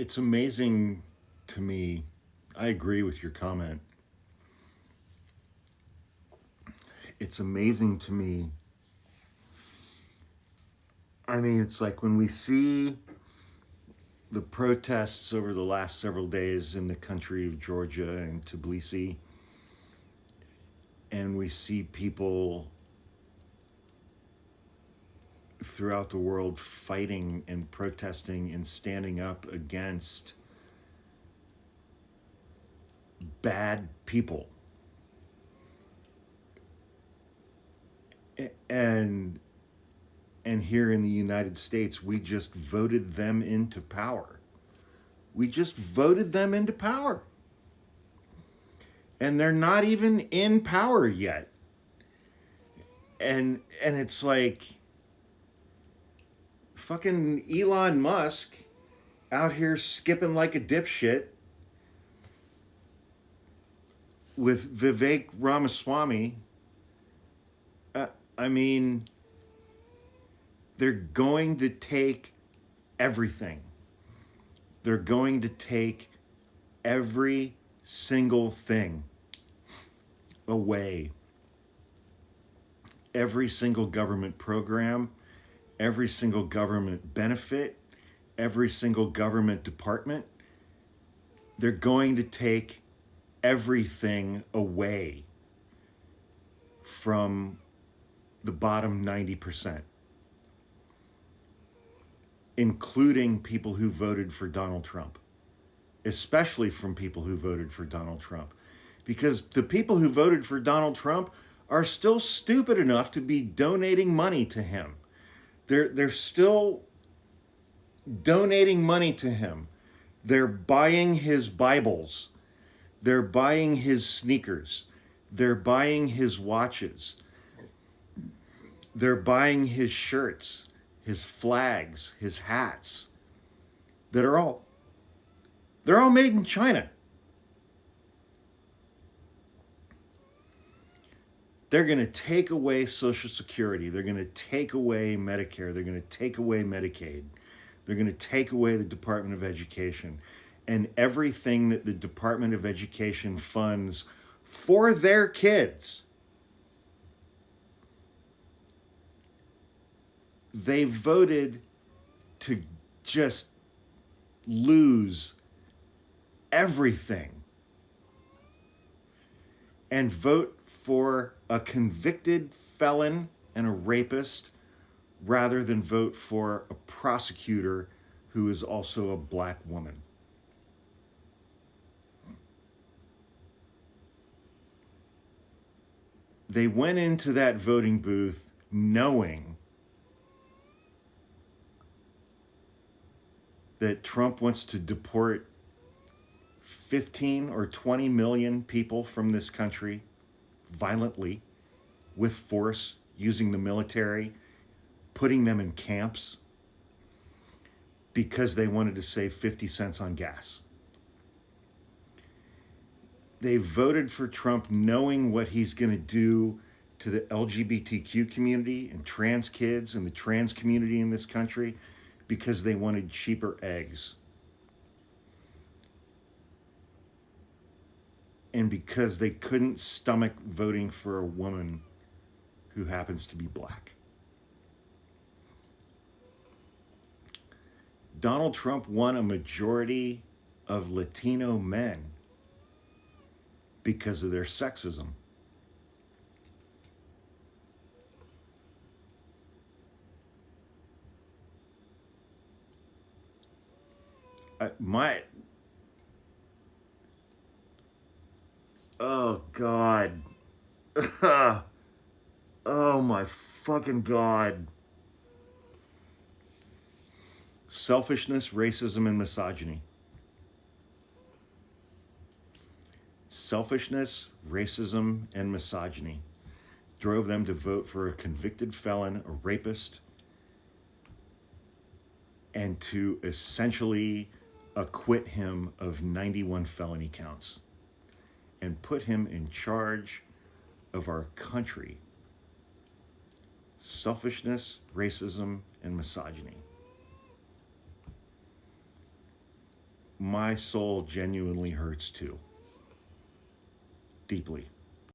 It's amazing to me. I agree with your comment. It's amazing to me. I mean, it's like when we see the protests over the last several days in the country of Georgia and Tbilisi, and we see people throughout the world fighting and protesting and standing up against bad people. And here in the United States, we just voted them into power. We just voted them into power. And they're not even in power yet. And it's like fucking Elon Musk out here skipping like a dipshit with Vivek Ramaswamy. Uh, I mean, they're going to take everything. They're going to take every single thing away. Every single government program, every single government benefit, every single government department. They're going to take everything away from the bottom 90%, including people who voted for Donald Trump, especially from people who voted for Donald Trump. Because the people who voted for Donald Trump are still stupid enough to be donating money to him. They're still donating money to him. They're buying his Bibles. They're buying his sneakers. They're buying his watches. They're buying his shirts, his flags, his hats. They're all made in China. They're going to take away Social Security. They're going to take away Medicare. They're going to take away Medicaid. They're going to take away the Department of Education and everything that the Department of Education funds for their kids. They voted to just lose everything and vote for a convicted felon and a rapist rather than vote for a prosecutor who is also a black woman. They went into that voting booth knowing that Trump wants to deport 15 or 20 million people from this country violently, with force, using the military, putting them in camps because they wanted to save 50 cents on gas. They voted for Trump knowing what he's going to do to the LGBTQ community and trans kids and the trans community in this country because they wanted cheaper eggs. And because they couldn't stomach voting for a woman who happens to be black. Donald Trump won a majority of Latino men because of their sexism. Oh God. Oh my fucking God. Selfishness, racism, and misogyny. Selfishness, racism, and misogyny drove them to vote for a convicted felon, a rapist, and to essentially acquit him of 91 felony counts and put him in charge of our country. Selfishness, racism, and misogyny. my soul genuinely hurts too. Deeply.